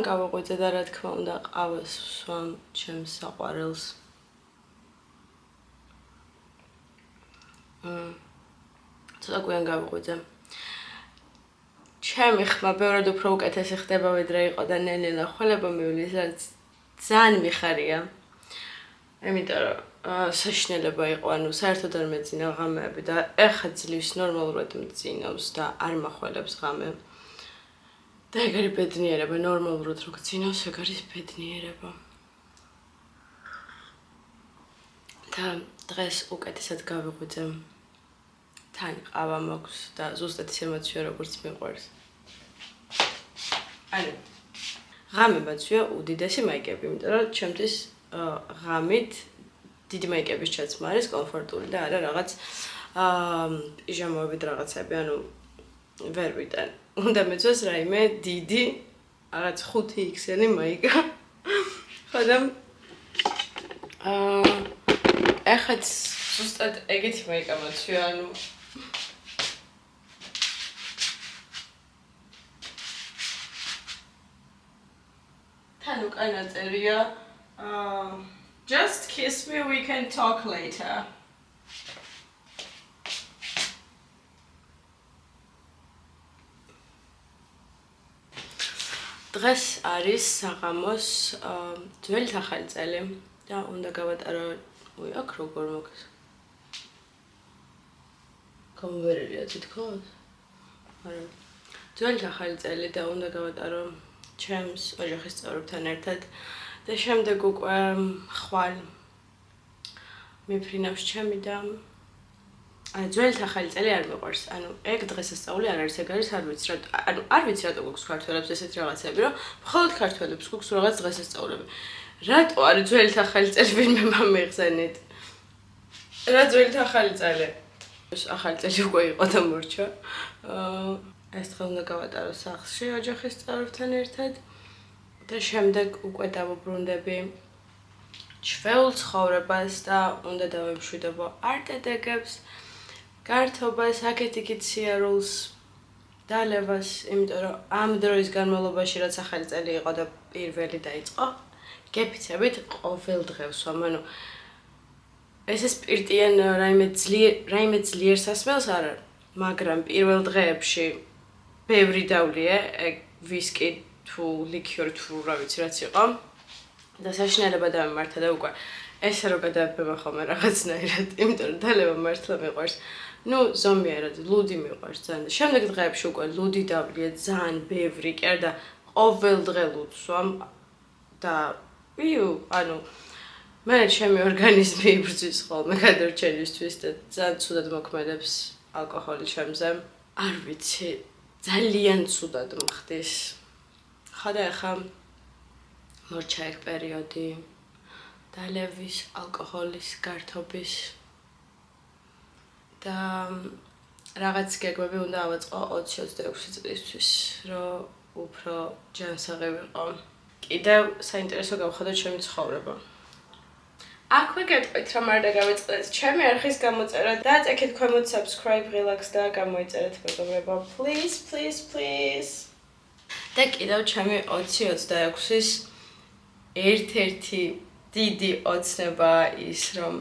თან გავაღვიძე და რა თქმა უნდა ყავას ვსვამ ჩემს საყვარელს. ცოტა კვიან გავაღვიძე. ჩემი ხმა ბევრად უფრო უკეთესი ხდება ვიდრე იყო და ნელ-ნელა ხვალება მივლის, რაც ძალიან მიხარია. იმიტომ რომ საშინელება იყო, ანუ საერთოდ არ მეძინა ღამეები და ეხლა ძლივს ნორმალურად მძინავს და არ მახველებს ღამე. და ეგ არის ბედნიერება, ნორმალურად რო გძინავს, ეგ არის ბედნიერება. და დღეს უკეთესად გავიღვიძე. თან ყავა მაქვს და ზუსტად ისე მაცვია, როგორც მიყვარს. ანუ ღამე მაცვია უდიდესი მაიკები, იმიტომ რომ ჩემთვის ღამით დიდი მაიკების ჩაცმა არის კომფორტული და არა რაღაც პიჟამოებით რაღაცები, ანუ ვერ ვიტან. უნდა მეცოს რაიმე დიდი, რაღაც 5XL მაიკა. ხოდა ეხაც ზუსტად ეგეთი მაიკა მაცვია, ანუ თან უკანა წერია just kiss me, we can talk later. დღეს არის საღამოს ძველი ახალი წელი და უნდა გავატარო აქ როგორ მოხდეს. გამოვერილია თითქოს? არა. ძველი ახალი წელი და უნდა გავატარო ჩემს ოჯახის წევრებთან ერთად და შემდეგ უკვე ხვალ მიფრინავს ჩემი და ძველი ახალი წელი არ მიყვარს. ანუ ეგ დღესასწაული არ არის, ეგ არის არ ვიცი რა, ანუ არ ვიცი რატო გვაქვს ქართველებს ესეთ რაღაცები, რომ მხოლოდ ქართველებს გვაქვს რაღაც დღესასწაულები. რატო არის ძველი ახალი წელი ვინმე მომიხსენით? რა ძველი ახალი წელი? ახალი წელი უკვე იყო და მორჩა. ეს დღე უნდა გავატარო სახლში ოჯახის წევრებთან ერთად და შემდეგ უკვე დავუბრუნდები ჩვეულ ცხოვრებას და უნდა დავემშვიდობო არტეტეკებს, გართობას, აქეთ-იქით სიარულს, დალევას, იმიტომ რომ ამ დროის განმავლობაში რაც ახალი წელი იყო და პირველი დაიწყო, გეფიცებით ყოველ დღე ვსვამ, ანუ ეს სპირტიან რაიმე ძლიერ სასმელს არ არის, მაგრამ პირველ დღეებში ბევრი დავლია, ეგ ვისკი თუ ლიქიორი თუ რა ვიცი რაც იყო და საშინელება დავიმართა და უკვე ესე რო გადააბება ხოლმე რაღაცნაირად, იმიტომ რომ დალევა მართლა მიყვარს. ნუ ზომიერად ლუდი მიყვარს ძალიან და შემდეგ დღეებში უკვე ლუდი დავლია ძალიან ბევრი, კი არა და ყოველ დღე ლუდს ვსვამ და ანუ მე ჩემი ორგანიზმი იბრძვის ხოლმე გადარჩენისთვის და ძალიან ცუდად მოქმედებს ალკოჰოლი ჩემზე. არ ვიცი, ძალიან ცუდად მხდის. ხოდა ახლა მორჩა ეგ პერიოდი დალევის, ალკოჰოლის, გართობის და რაღაც გეგმები უნდა ავაწყო 20-26 წლისთვის, რომ უფრო ჯანსაღი ვიყო. კიდევ საინტერესო გავხადოთ ჩემი ცხოვრება. აქვე გეტყვით რომ არ დაგავიწყდეთ ჩემი არხის გამოწერა და აწექეთ ქვემოთ subscribe relax და გამოიწერეთ მეგობრებო, please, please, please. და კიდევ ჩემი 2026-ის ერთ-ერთი დიდი ოცნება ის რომ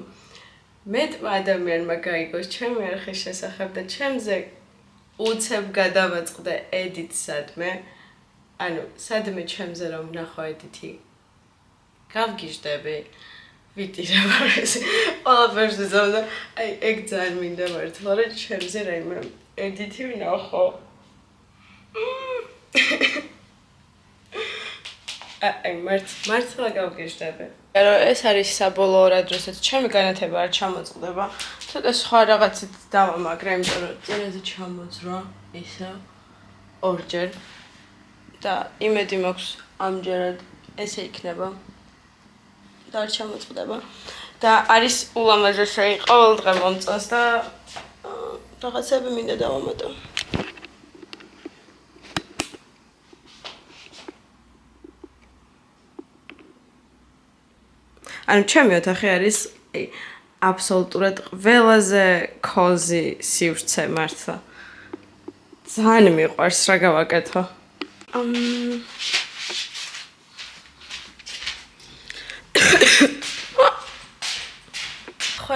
მეტმა ადამიანმა გაიგოს ჩემი არხის შესახებ და ჩემზე უცებ გადავაწყდა edit სადმე, ანუ სადმე ჩემზე რომ ნახო edit-ი გავგიჟდები. ვიტირებ ეს ყველაფერს და აი ეგ ძალიან მინდა მართლა რომ ჩემზე რაიმე edit-ი ვნახო. აი მართლა გავგიჟდები. რომ ეს არის საბოლოო რა დროსაც ჩემი განათება არ ჩამოწყდება. ცოტა სხვა რაღაცით დავამაგრე, იმიტომ რომ წერაზე ჩამოძრა ისა ორჯერ და იმედი მაქვს ამჯერად ესე იქნება. და არ ჩამოწყდება და არის ულამაზესი ყოველ დღე მომწონს და რაღაცები მინდა დავამატო. ანუ ჩემი ოთახი არის აბსოლუტურად ყველაზე cozy სივრცე მართლა. ძალიან მიყვარს რა გავაკეთო.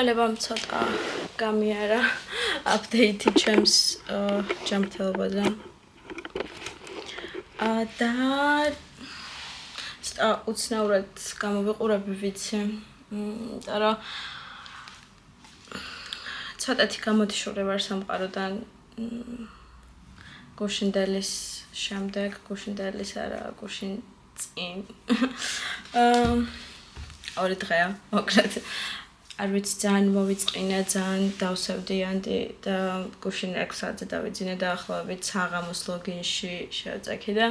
მოყოლებამ ცოტა გამიარა აპდეიტი ჩემს ჯანმრთელობაზე. და უცნაურად გამოვიყურები ვიცი. და რა ცოტათი გამოდიშული ვარ სამყაროდან გუშინდელის შემდეგ, გუშინდელის არა, გუშინ წინ. 2 დღეა, მოკლედ. არ ვიცი, ძალიან მოვიწყინა, ძალიან დავსევდიანდი და გუშინ 6 საათზე დავიძინე და ახლავებით საღამოს ლოგინში შევწექი და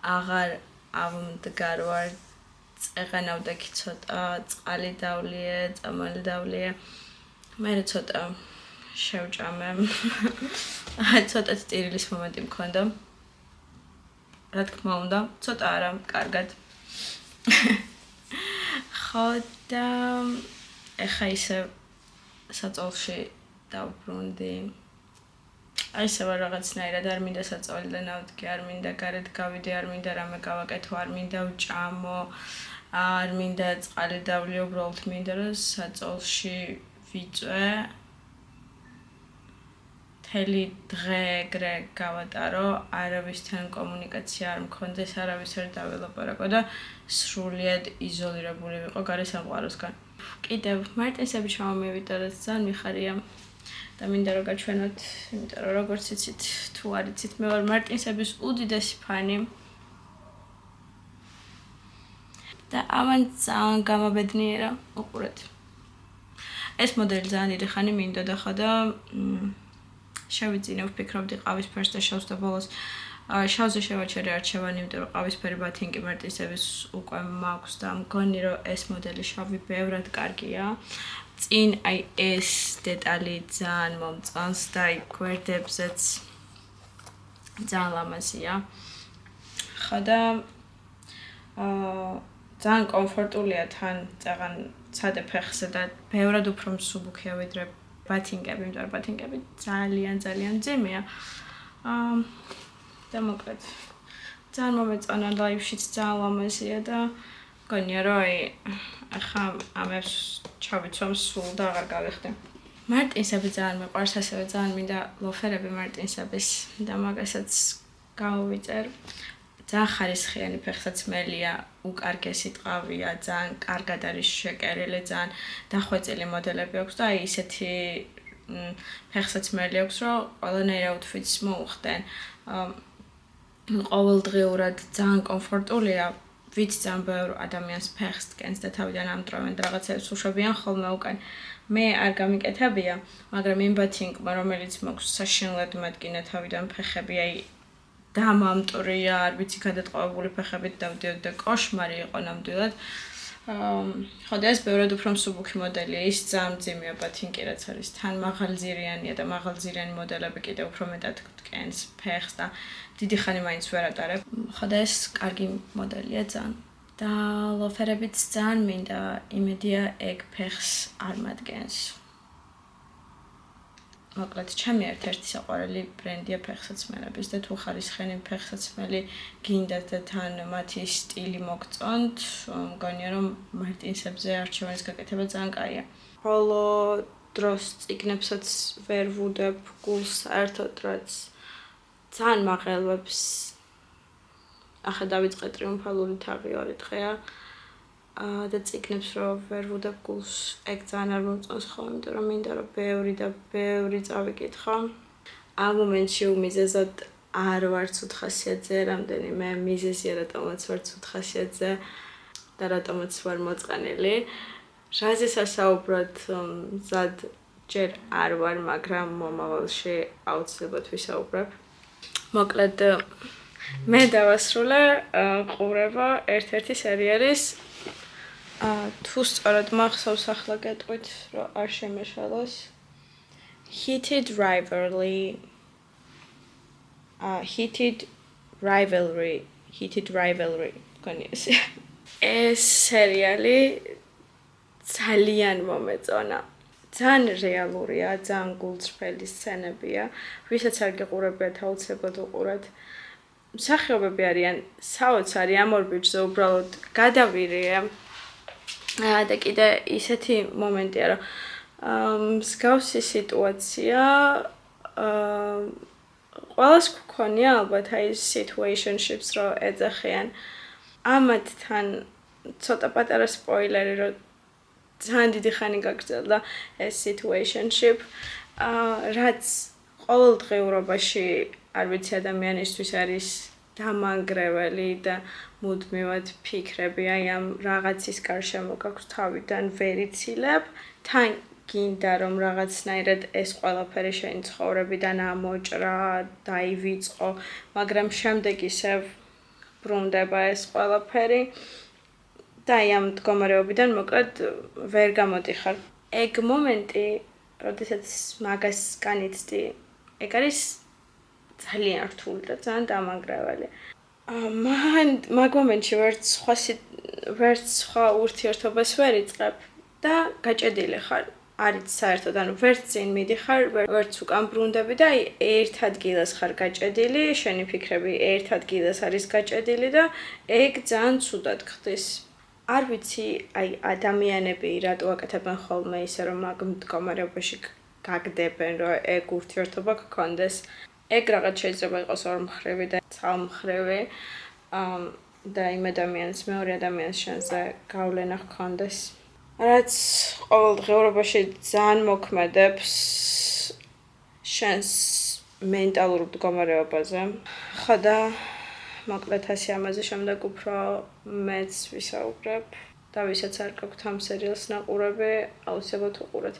აღარ ავმდგარ ვარ. წეღანავდექი ცოტა, წყალი დავლიე, წამალი დავლიე. მე ცოტა შევჭამე. ცოტა ტირილის მომენტი მქონდა. რა თქმა უნდა, ცოტა არა, კარგად. ხო და ეხა ისე საწოლში დავბრუნდი. ისე ვარ რაღაცნაირად არ მინდა საწოლიდან ავდგე, არ მინდა გარეთ გავიდე, არ მინდა რამე გავაკეთო, არ მინდა ვჭამო, არ მინდა წყალი დავლიე, უბრალოდ მინდა რომ საწოლში ვიწვე. მთელი დღე ეგრე გავატარო, არავისთან კომუნიკაცია არ მქონდეს, არავის არ დაველაპარაკო და სრულიად იზოლირებული ვიყო გარე სამყაროსგან. კიდევ მარტინსები ჩამოვიდა, რაც ძალიან მიხარია და მინდა რომ გაჩვენოთ, იმიტომ რომ როგორც იცით, თუ არ იცით, მე ვარ მარტინსების უდიდესი ფანი. და ამან ძალიან გამაბედნიერა, უყურეთ. ეს მოდელი ძალიან დიდი ხანი მინდოდა ხო და შევიძინე, ვფიქრობდი ყავისფერს და შავს და ბოლოს შავზე შევაჩერე არჩევანი, იმიტომ რომ ყავისფერი ბათინკი მარტინსების უკვე მაქვს და მგონი რომ ეს მოდელი შავი ბევრად კარგია. წინ აი ეს დეტალი ძალიან მომწონს და აი გვერდებზეც ძალიან ლამაზია. ხო და ძალიან კომფორტულია თან წაღან ცადე ფეხზე და ბევრად უფრო მსუბუქია ვიდრე ბათინკები, იმიტომ რომ ბათინკები ძალიან მძიმეა. და მოკლედ ძალიან მომეწონა ლაივშიც ძალიან ლამაზია და მგონია რომ აი ახლა ამებს ჩავიცვამ სულ და აღარ გავიხდი. მარტინსები ძალიან მიყვარს, ასევე ძალიან მინდა ლოფერები მარტინსების და მაგასაც გავოვიწერ. ძალიან ხარისხიანი ფეხსაცმელია, უკარგესი ტყავია, ძალიან კარგად არის შეკერილი, ძალიან დახვეწილი მოდელები აქვს და აი ისეთი ფეხსაცმელი აქვს, რომ ყველანაირ აუთფიტს მოუხდენ. ყოველდღიურად ძალიან კომფორტულია. ვიცი ძალიან ბევრ ადამიანს ფეხს დგენს და თავიდან ამტრავენ და რაღაცებს უშვებიან ხოლმე უკან. მე არ გამიკეთებია, მაგრამ იმ ბათინკმა, რომელიც მაქვს საშინლად მადგინა თავიდან ფეხები, აი დამამტვრია, არ ვიცი, გადატყვევებული ფეხებით დავდიოდი და კოშმარი იყო ნამდვილად. ხო და ეს ბევრად უფრო მსუბუქი მოდელია, ის ძალიან მძიმეა ბათინკი, რაც არის თან მაღალძირიანია და მაღალძირიანი მოდელები კიდევ უფრო მეტად დგენს ფეხს და დიდი ხანი მაინც ვერ ატარებ. ხო და ეს კარგი მოდელია ძალიან. და ლოფერებიც ძალიან მინდა, იმედია ეგ ფეხს არ მადგენს. მოკლედ, ჩემი ერთ-ერთი საყვარელი ბრენდია ფეხსაცმელების და თუ ხარისხიანი ფეხსაცმელი გინდათ და თან მათი სტილი მოგწონთ, მგონია რომ მარტინსებზე არჩევანის გაკეთება ძალიან კაია. ხოლო დროს წიგნებსაც ვერ ვუდებ გულს საერთოდ, რაც ძალიან მაღელვებს. ახლა დავიწყე ტრიუმფალური თაღი 2 დღეა და წიგნებს რომ ვერ ვუდებ გულს, ეგ ძალიან არ მომწონს ხოლმე, იმიტომ რომ მინდა რომ ბევრი და ბევრი წავიკითხო. ამ მომენტში უმიზეზად არ ვარ ცუდ ხასიათზე, რამდენიმე მიზეზია რატომაც ვარ ცუდ ხასიათზე და რატომაც ვარ მოწყენილი. რაზე სასაუბრად მზად ჯერ არ ვარ, მაგრამ მომავალში აუცილებლად ვისაუბრებ. მოკლედ მე დავასრულე ყურება ერთ-ერთი სერიალის. თუ სწორად მახსოვს ახლა გეტყვით, რომ არ შემეშალოს. Heated Rivalry. გონიესი. ეს სერიალი ძალიან მომეწონა. ძალიან რეალურია, ძალიან გულწრფელი სცენებია. ვისაც არ გიყურებიათ, აუცილებლად უყურეთ. მსახიობები არიან საოცარი, ამ ორ ბიჭზე უბრალოდ გადავირიე. და კიდე ისეთი მომენტია, რომ მსგავსი სიტუაცია ყველას გქონია ალბათ აი situationships რო ეძახიან. ამათთან ცოტა პატარა სპოილერი რო ძალიან დიდი ხანი გაგრძელდა ეს situationship, რაც ყოველდღიურობაში არ ვიცი ადამიანისთვის არის დამანგრეველი და მუდმივად ფიქრები აი ამ რაღაცის გარშემო გაქვს თავიდან ვერ იცილებ, თან გინდა რომ რაღაცნაირად ეს ყველაფერი შენი ცხოვრებიდან ამოჭრა, დაივიწყო, მაგრამ შემდეგ ისევ ბრუნდება ეს ყველაფერი და აი ამ მდგომარეობიდან მოკლედ ვერ გამოდიხარ. ეგ მომენტი, როდესაც მაგას განიცდი, ეგ არის ძალიან რთული და ძალიან დამანგრეველი. მაგ მომენტში ვერც სხვა ურთიერთობას ვერ იწყებ და გაჭედილი ხარ. არიც საერთოდ, ანუ ვერც წინ მიდიხარ, ვერც უკან ბრუნდები და აი ერთ ადგილას ხარ გაჭედილი, შენი ფიქრები ერთ ადგილას არის გაჭედილი და ეგ ძალიან ცუდად ხდის. არ ვიცი, აი ადამიანები რატო აკეთებენ ხოლმე ისე რომ მაგ მდგომარეობაში გაგდებენ, რომ ეგ ურთიერთობა გქონდეს. ეგ რაღაც შეიძლება იყოს ორმხრივი და ცალმხრივი და იმ ადამიანის მეორე ადამიანის შენზე გავლენა ჰქონდეს. რაც ყოველდღიურობაში ძალიან მოქმედებს შენს მენტალურ მდგომარეობაზე. ხო და მოკლედ ასე ამაზე შემდეგ უფრო მეც ვისაუბრებ და ვისაც არ გაქვთ ამ სერიალს ნაყურები, აუცილებლად უყურეთ.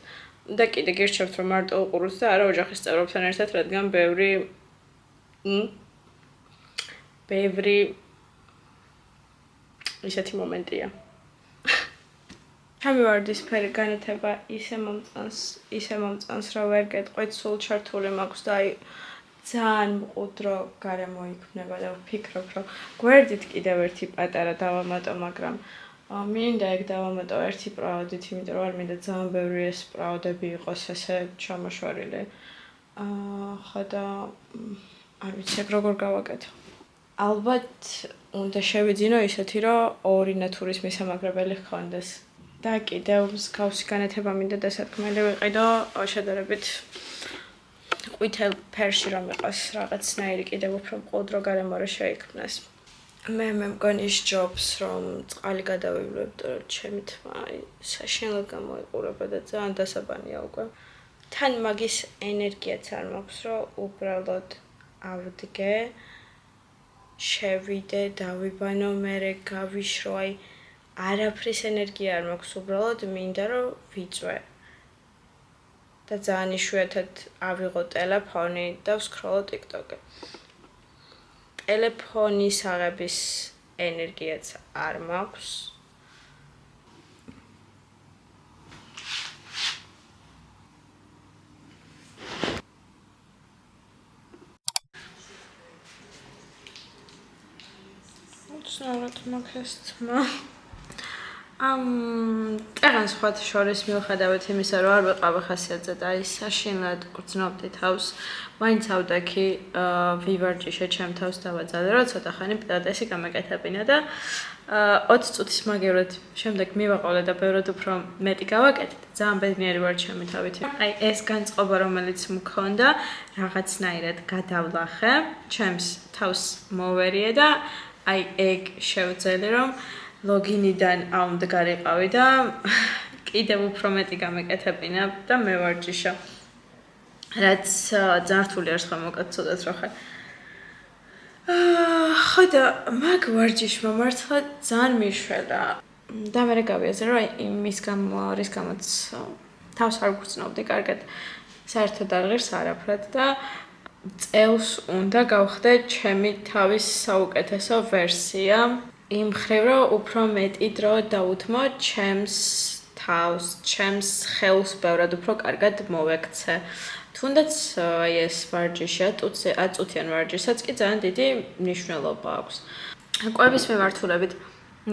და კიდე გირჩევთ რომ მარტო უყუროთ და არა ოჯახის წევრებთან ერთად, რადგან ბევრი ისეთი მომენტია. ჩემი ვარდისფერი განათება ისე მომწონს, რომ ვერ გეტყვით, სულ ჩართული მაქვს და აი ძალიან მყუდრო გარემო იქნება და ვფიქრობ, რომ გვერდით კიდევ ერთი პატარა დავამატო, მაგრამ მინდა ეგ დავამატო ერთი პრაოდით, იმიტომ რომ არ მინდა ძალიან ბევრი ეს პრაოდები იყოს ესე ჩამოშორილი. ხო და არ ვიცი ეგ როგორ გავაკეთო. ალბათ უნდა შევიძინო ისეთი, რომ ორი ნათურის მისამაგრებელი ჰქონდეს. და კიდევ მსგავსი განათება მინდა დასათქმელი ვიყიდო შედარებით ყვითელ ფერში რომ იყოს რაღაცნაირი კიდევ უფრო მყუდრო გარემო რა შეიქმნას. მე მგონი ჯობს რომ წყალი გადავივლებ, რომ ჩემი თმა საშინლად გამოიყურება და ძალიან დასაბანია უკვე. თან მაგის ენერგიაც არ მაქვს, რომ უბრალოდ ავდგე, შევიდე, დავიბანო, მერე გავიშრო, აი არაფრის ენერგია არ მაქვს, უბრალოდ მინდა რომ ვიწვე. და ძალიან იშვიათად ავიღო ტელეფონი და ვსკროლო TikTok-ი. ტელეფონის აღების ენერგიაც არ მაქვს. უცნაურად მაქვს ეს თმა. ტեղანს სხვათა შორის მიუხედავად იმისა, რომ არ ვიყავი ხასიათზე და აი საშინლად გრძნობდი თავს, მაინც ავდექი ვივარჯიშე ჩემ თავს დავაძალე, რომ ცოტა ხანი პილატესი გამეკეთებინა და 20 წუთის მაგივრად შემდეგ მივაყოლე და ბევრად უფრო მეტი გავაკეთე და ძალიან ბედნიერი ვარ ჩემი თავით. აი ეს განწყობა, რომელიც მქონდა, რაღაცნაირად გადავლახე, ჩემს თავს მოვერიე და აი ეგ შევძელე, რომ ლოგინიდან ამდგარიყავი და კიდევ უფრო მეტი გამეკეთებინა და მევარჯიშო. რაც ძალიან რთული არის ხოლმე მოკაც ცოტათ რო ხარ. ხო და მაგ ვარჯიშმა მართლა ძალიან მიშველა. და მე გავიაზრე, რომ იმის გამო, რის გამოც თავს არ გრძნობდი კარგად, საერთოდ არ ღირს არაფრად და წელს უნდა გავხდე ჩემი თავის საუკეთესო ვერსია. იმ მხრივ, რომ უფრო მეტი დრო დაუთმო ჩემს თავს, ჩემს ხელს ბევრად უფრო კარგად მოვექცე. თუნდაც აი ეს ვარჯიში, აწუთიან ვარჯიშსაც კი ძალიან დიდი მნიშვნელობა აქვს. კვების მიმართულებით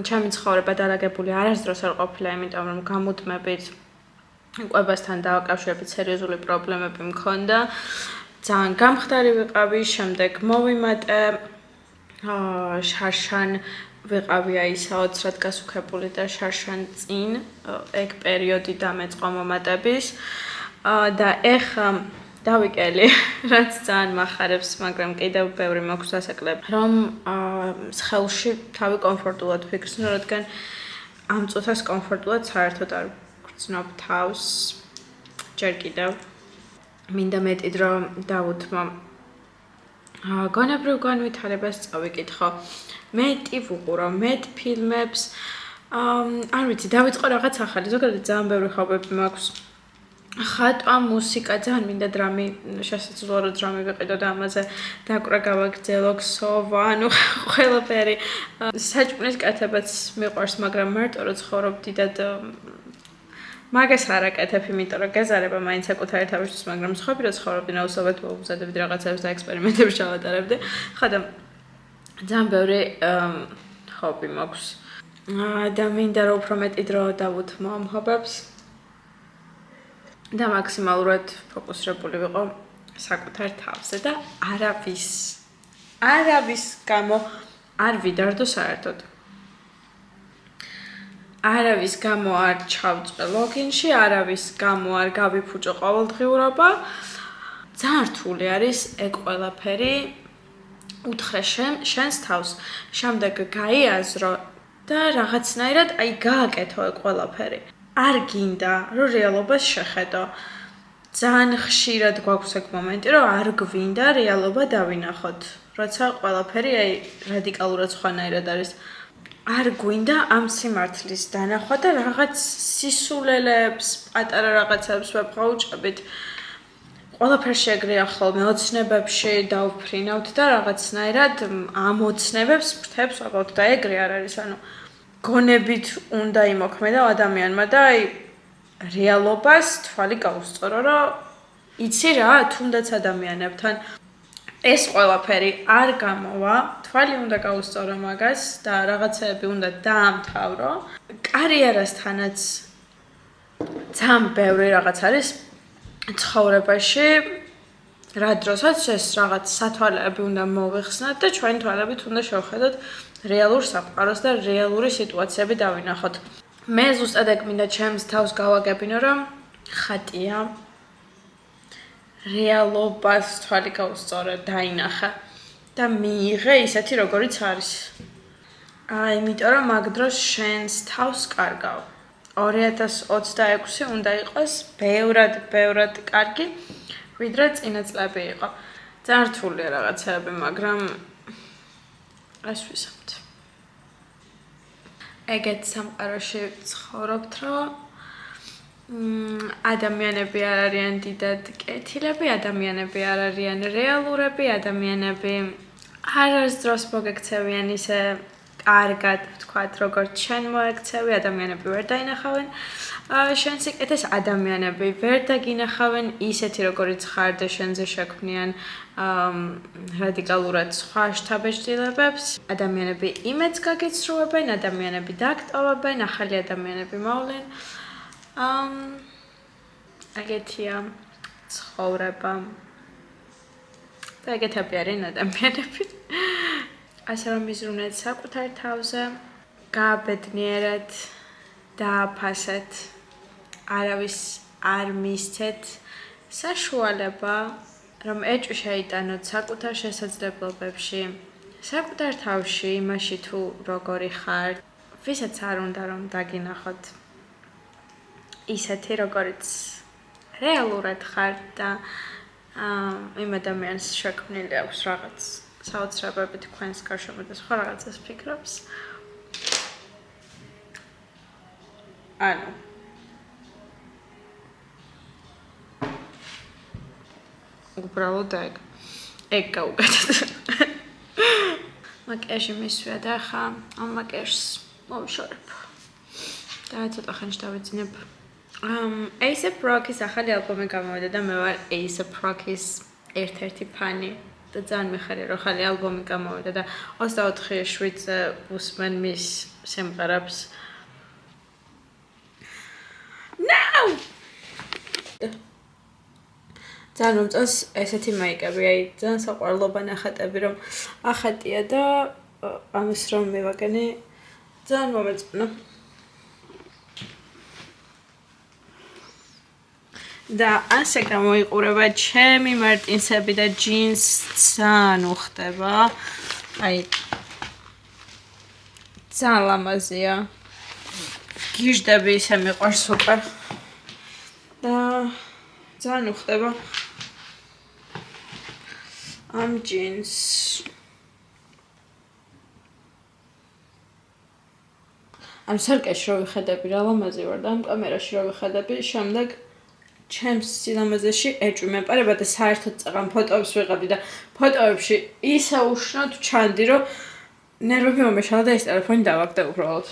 ჩემი ცხოვრება დალაგებული არასდროს არ ყოფილა, იმიტომ რომ გამუდმებით კვებასთან დაკავშირებით სერიოზული პრობლემები მქონდა. ძალიან გამხდარი ვიყავი, შემდეგ მოვიმატე შარშან ვიყავი აი საოცრად გასუქებული და შარშან წინ ეგ პერიოდი დამეწყო მომატების და ეხა დავიკელი რაც ძალიან מחარებს მაგრამ კიდევ ბევრი მაქვს დასაკლებ რომ ხელში თავი კომფორტულად ფიქრსნო რადგან ამ წუთას კომფორტულად საერთოდ არ გრძნობ თავს ჯერ კიდევ მინდა მეტი დრო დავუთმო გონებრივ განვითარებას წავიკითხო მეტი ვუყურო მეტ ფილმებს არ ვიცი დავიწყო რაღაც ახალი ზოგადად ძალიან ბევრი ხობები მაქვს ხატვა მუსიკა ძალიან მინდა დრამი შესაძლოა რომ დრამი ვიყიდო და ამაზე დაკვრა გავაგრძელო ქსოვა ანუ ყველაფერი საჭმლის კეთებაც მიყვარს მაგრამ მარტო რომ ცხოვრობ დიდად მაგას არ აკეთებ იმიტომ რომ გეზარება მაინც საკუთარი თავისთვის მაგრამ სხვები რო ცხოვრობდნენ აუცილებლად მოუგზადებდი რაღაცებს და ექსპერიმენტებს ჩავატარებდი ხო და ძალიან ბევრი ჰობი მაქვს და მინდა რომ უფრო მეტი დრო დავუთმო ამ ჰობებს და მაქსიმალურად ფოკუსირებული ვიყო საკუთარ თავზე და არავის გამო არ ვიდარდო საერთოდ არავის გამო არ ჩავწვე ლოგინში არავის გამო არ გავიფუჭო ყოველდღიურობა ძალიან რთული არის ეგ ყველაფერი უთხრე შენს თავს შემდეგ გაიაზრო და რაღაცნაირად აი გააკეთო ეგ ყველაფერი არ გინდა რომ რეალობას შეხედო ძალიან ხშირად გვაქვს ეგ მომენტი რომ არ გვინდა რეალობა დავინახოთ როცა ყველაფერი აი რადიკალურად სხვანაირად არის არ გვინდა ამ სიმართლის დანახვა და რაღაც სისულელებს პატარა რაღაცებს ვეფხაუჭებით ყველაფერში ეგრეა ხოლმე ოცნებებში დავფრინავთ და რაღაცნაირად ამ ოცნებებს ფრთებს ვაგავთ და ეგრე არ არის ანუ გონებით უნდა იმოქმედო ადამიანმა და აი რეალობას თვალი გაუსწორო რომ იცი რა თუნდაც ადამიანებთან ეს ყველაფერი არ გამოვა თვალი უნდა გაუსწორო მაგას და რაღაცეები უნდა დაამთავრო კარიერასთანაც ძალიან ბევრი რაღაც არის ცხოვრებაში რა დროსაც ეს რაღაც სათვალეები უნდა მოვიხსნათ და ჩვენი თვალებით უნდა შევხედოთ რეალურ საყაროს და რეალური სიტუაციები დავინახოთ. მე ზუსტად ეგ მინდა ჩემს თავს გავაგებინო, რომ ხატია რეალობას თვალი გაუსწორე დაინახა და მიიღე ისეთი როგორიც არის. იმიტომ რომ მაგ დროს შენს თავს კარგავ. 2026 უნდა იყოს ბევრად კარგი, ვიდრე წინა წლები იყო. ძალიან რთულია რაღაცეები, მაგრამ ეს ვისაუბრეთ. ეგეთ სამყაროში ცხოვრობთ, რომ ადამიანები არ არიან დიდად კეთილები, ადამიანები არ არიან რეალურები, ადამიანები არასდროს მოგექცევიან ისე კარგად, ვთქვათ, როგორც შენ მოექცევი, ადამიანები ვერ დაინახავენ შენ სიკეთეს, ადამიანები ვერ დაგინახავენ ისეთი, როგორიც ხარ და შენზე შექმნიან რადიკალურად სხვა შთაბეჭდილებებს, ადამიანები იმედს გაგიცრუებენ, ადამიანები დაგტოვებენ, ახალი ადამიანები მოვლენ. ეგეთია ცხოვრება. და ეგეთები არიან ადამიანები. ასე რომ მიზრუნეთ საკუთარ თავზე, გააბედნიერეთ, დააფასეთ, არავის არ მისცეთ საშუალება, რომ ეჭვი შეიტანოთ საკუთარ შესაძლებლობებში, საკუთარ თავში, იმაში თუ როგორი ხარ, ვისაც არ უნდა რომ დაგინახოთ ისეთი, როგორც რეალურად ხარ და იმ ადამიანს შექმნილი აქვს რაღაც საოცრებები თქვენს გარშემო და სხვა რაღაცას ფიქრობს. ანუ უბრალოდ ეგ გავუკეთეთ. მაკიაჟი მისვია და ხა ამ მაკიაჟს მოვიშორებ. და ცოტა ხანში დავიძინებ. A$AP Rocky's ახალი ალბომი გამოვიდა და მე ვარ A$AP Rocky's ერთ-ერთი ფანი. და ძალიან მიხარია რომ ახალი ალბომი გამოვიდა და 24 შვიდზე უსმენ მის სიმღერებს. Now! ძალიან მომწონს ესეთი მაიკები, აი ძალიან საყვარლობა ნახატები რომ ახატია და ამის რომ მივაგენი ძალიან მომეწონა. და ასე გამოიყურება ჩემი მარტინსები და ჯინს ძალიან უხდება. აი ძალიან ლამაზია. გიჟდები ისე მიყვარს უკვე. და ძალიან უხდება. ამ ჯინს ამ სარკეში რო ვიხედები რა ლამაზი ვარ და ამ კამერაში რო ვიხედები, შემდეგ ჩემს სილამაზეში ეჭვი მეპარება და საერთოდ წაღან ფოტოებს ვიღებდი და ფოტოებში ისე უშნოდ ჩანდი, რომ ნერვები მომეშალა და ეს ტელეფონი დავაგდე უბრალოდ.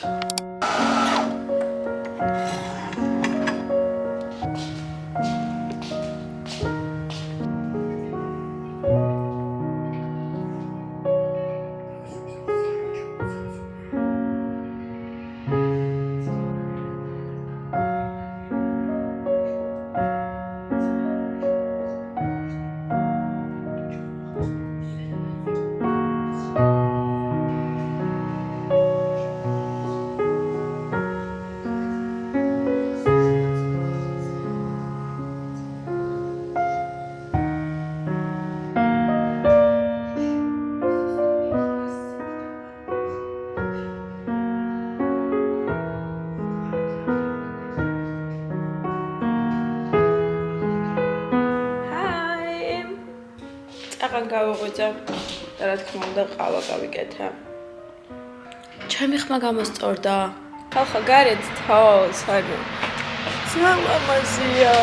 აღარ გავიღვიძე და რა თქმა უნდა ყავა გავიკეთე. ჩემი ხმა გამოსწორდა. ხალხო გარეთ თავს, ანუ ძალიან ლამაზია.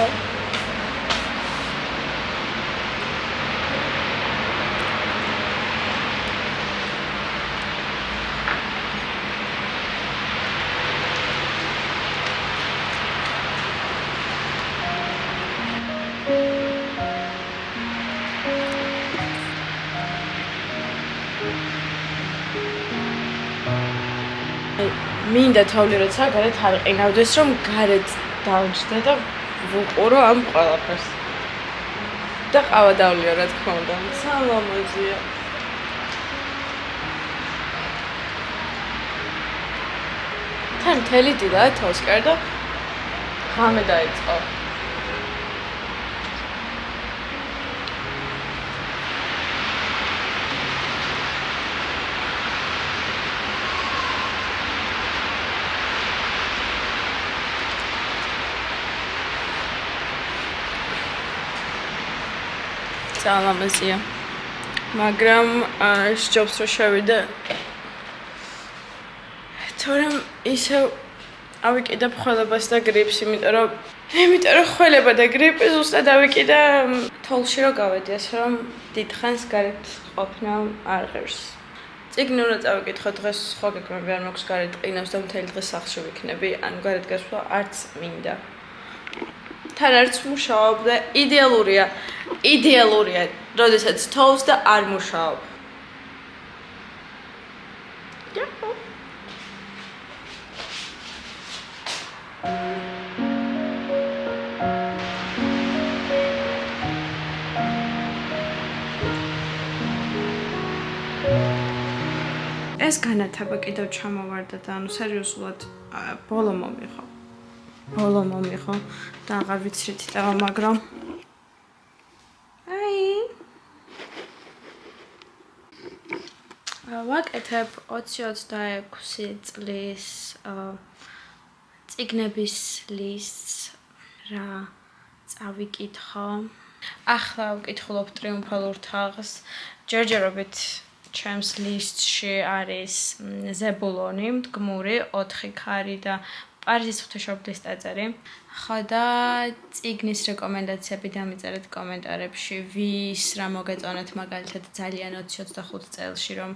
მინდა თავლი როცა გარეთ არ ყინავდეს, რომ გარეთ დავჯდე და ვუყურო ამ ყველაფერს. და ყავა დავლიო რა თქმა უნდა. ძალიან ლამაზია. თან მთელი დილა თავს კერდა ღამე დაიწყო. ძალიან ლამაზია. მაგრამ სჯობს რომ შევიდე. თორემ ისევ ავიკიდებ ხველებას და გრიპს, იმიტომ რომ ხველება და გრიპი ზუსტად ავიკიდე თოლში რომ გავედი, ასე რომ დიდხანს გარეთ ყოფნა არ ღირს. წიგნი უნდა წავიკითხო დღეს, სხვა გეგმები არ მაქვს გარეთ ყინავს და მთელი დღე სახლში ვიქნები, ანუ გარეთ გასვლა არც მინდა. თან არც მუშაობ და იდეალურია, როდესაც თოვს და არ მუშაობ. ეს განათება კიდევ ჩამოვარდა და ანუ სერიოზულად ბოლო მომიღო და აღარ ვიცი რითი დავა, მაგრამ ვაკეთებ 20-26 წლის წიგნების ლისტს რა წავიკითხო. ახლა ვკითხულობ ტრიუმფალურ თაღს. ჯერჯერობით ჩემს ლისტში არის ზებულონი, მდგმური, 4 ქარი და პარიზის ღვთისმშობლის ტაძარი. ხო და წიგნის რეკომენდაციები დამიწერეთ კომენტარებში, ვის რა მოგეწონათ მაგალითად ძალიან 20-25 წელში რომ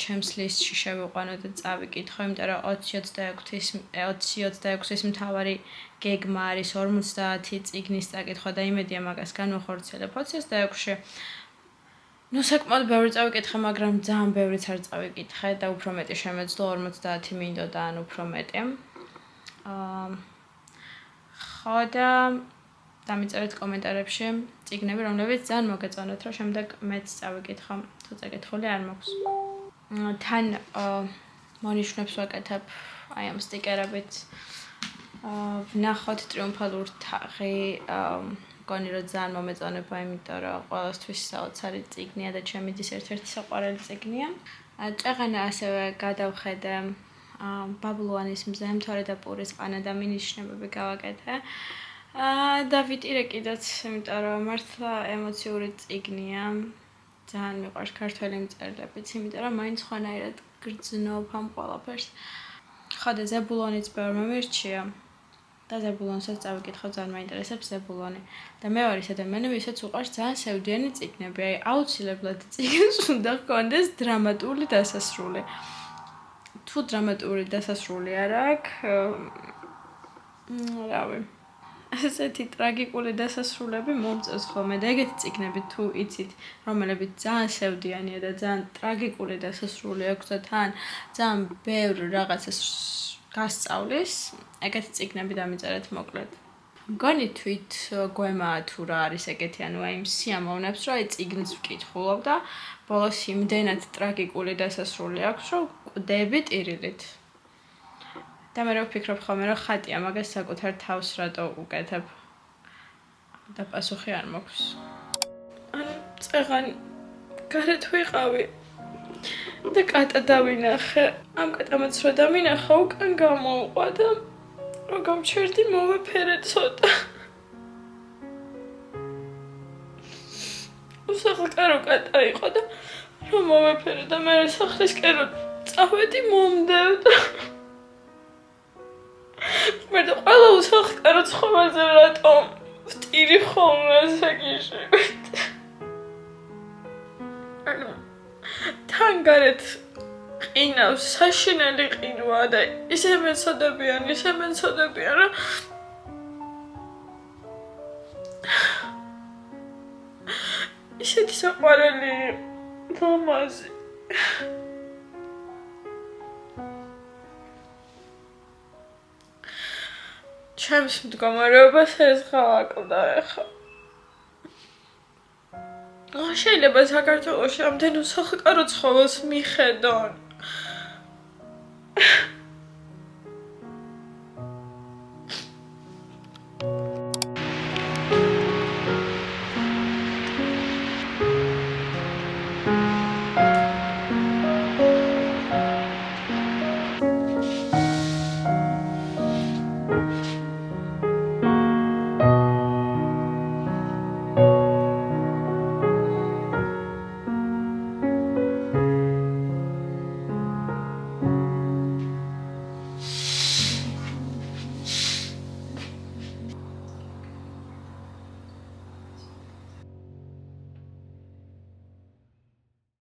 ჩემს ლისტში შევიყვანო და წავიკითხო, იმიტომ რომ 20-26-ის მთავარი გეგმა არის 50 წიგნის წაკითხვა და იმედია მაგას განვახორციელებ 26-ში. ნუ საკმაოდ ბევრი წავიკითხე, მაგრამ ძალიან ბევრიც არ წავიკითხე და უფრო მეტი შემეძლო 50 მინდოდა ან უფრო მეტი. ხო და დამიწერეთ კომენტარებში წიგნები, რომლებიც ძალიან მოგეწონათ, რომ შემდეგ მეც წავიკითხო, თუ წაკითხული არ მაქვს. თან მონიშნებს ვაკეთებ აი ამ სტიკერებით. ვნახოთ ტრიუმფალურ თაღი, მგონი რომ ძალიან მომეწონება, იმიტომ რომ ყველასთვის საოცარი წიგნია და ჩემი დის ერთ-ერთი საყვარელი წიგნია. ჭაღანა ასევე გადავხედე ბაბლუანის მზე, მთვარე და პურის ყანა და მინიშნებები გავაკეთე. და ვიტირე კიდეც, იმიტომ რომ მართლა ემოციური წიგნია. ძალიან მიყვარს ქართველი მწერლებიც, იმიტომ რომ მაინც ხვანაირად გრძნობ ამ ყველაფერს. ხო და ზებულონიც ბევრმა მირჩია. და ზებულონსაც წავიკითხავ, ძალიან მაინტერესებს ზებულონი. და მე ვარ ის ადამიანი, ვისაც უყვარს ძალიან სევდიანი წიგნები. აი, აუცილებლად წიგნს უნდა ჰქონდეს დრამატული დასასრული. თუ დრამატული დასასრული არ აქვს, რავი. ესეთი ტრაგიკული დასასრულები მომწევს ხოლმე და ეგეთი წიგნები თუ იცით, რომელებიც ძალიან სევდიანია და ძალიან ტრაგიკული დასასრული აქვს და თან ძალიან ბევრ რაღაცას გასწავლის, ეგეთი წიგნები დამიწერეთ მოკლედ. მგონი თვით გვემაა თუ რა არის ეგეთი, ანუ აი იმ სიამოვნებს, რომ აი წიგნს ვკითხულობ და ბოლოს იმდენად ტრაგიკული დასასრული აქვს, რომ კვდები ტირილით. და მე ვფიქრობ ხოლმე, რომ ხატია მაგას საკუთარ თავს რატო უკეთებ. და პასუხი არ მაქვს. ანუ წეღან გარეთ ვიყავი და კატა დავინახე. ამ კატამაც რო დამინახა, უკან გამოვყვა და რო გამჩერდი მოვეფერე ცოტა. უსახლკარო კატა იყო და რო მოვეფერე და მე სახლისკენ წავედი მომდევდა. მე და ყველა უსახლკარო ცხოველზე რატომ ვტირი ხოლმე ესე გიჟივით. ანუ თან გარეთ ყინავს საშინელი ყინვა და ისე მეცოდებიან, რომ ისეთი საყვარელი ლამაზი. ჩემს მდგომარეობას ეს გავაკლდა ახლა. შეიძლება საქართველოში ამდენ უსახლკარო ცხოველს მიხედონ.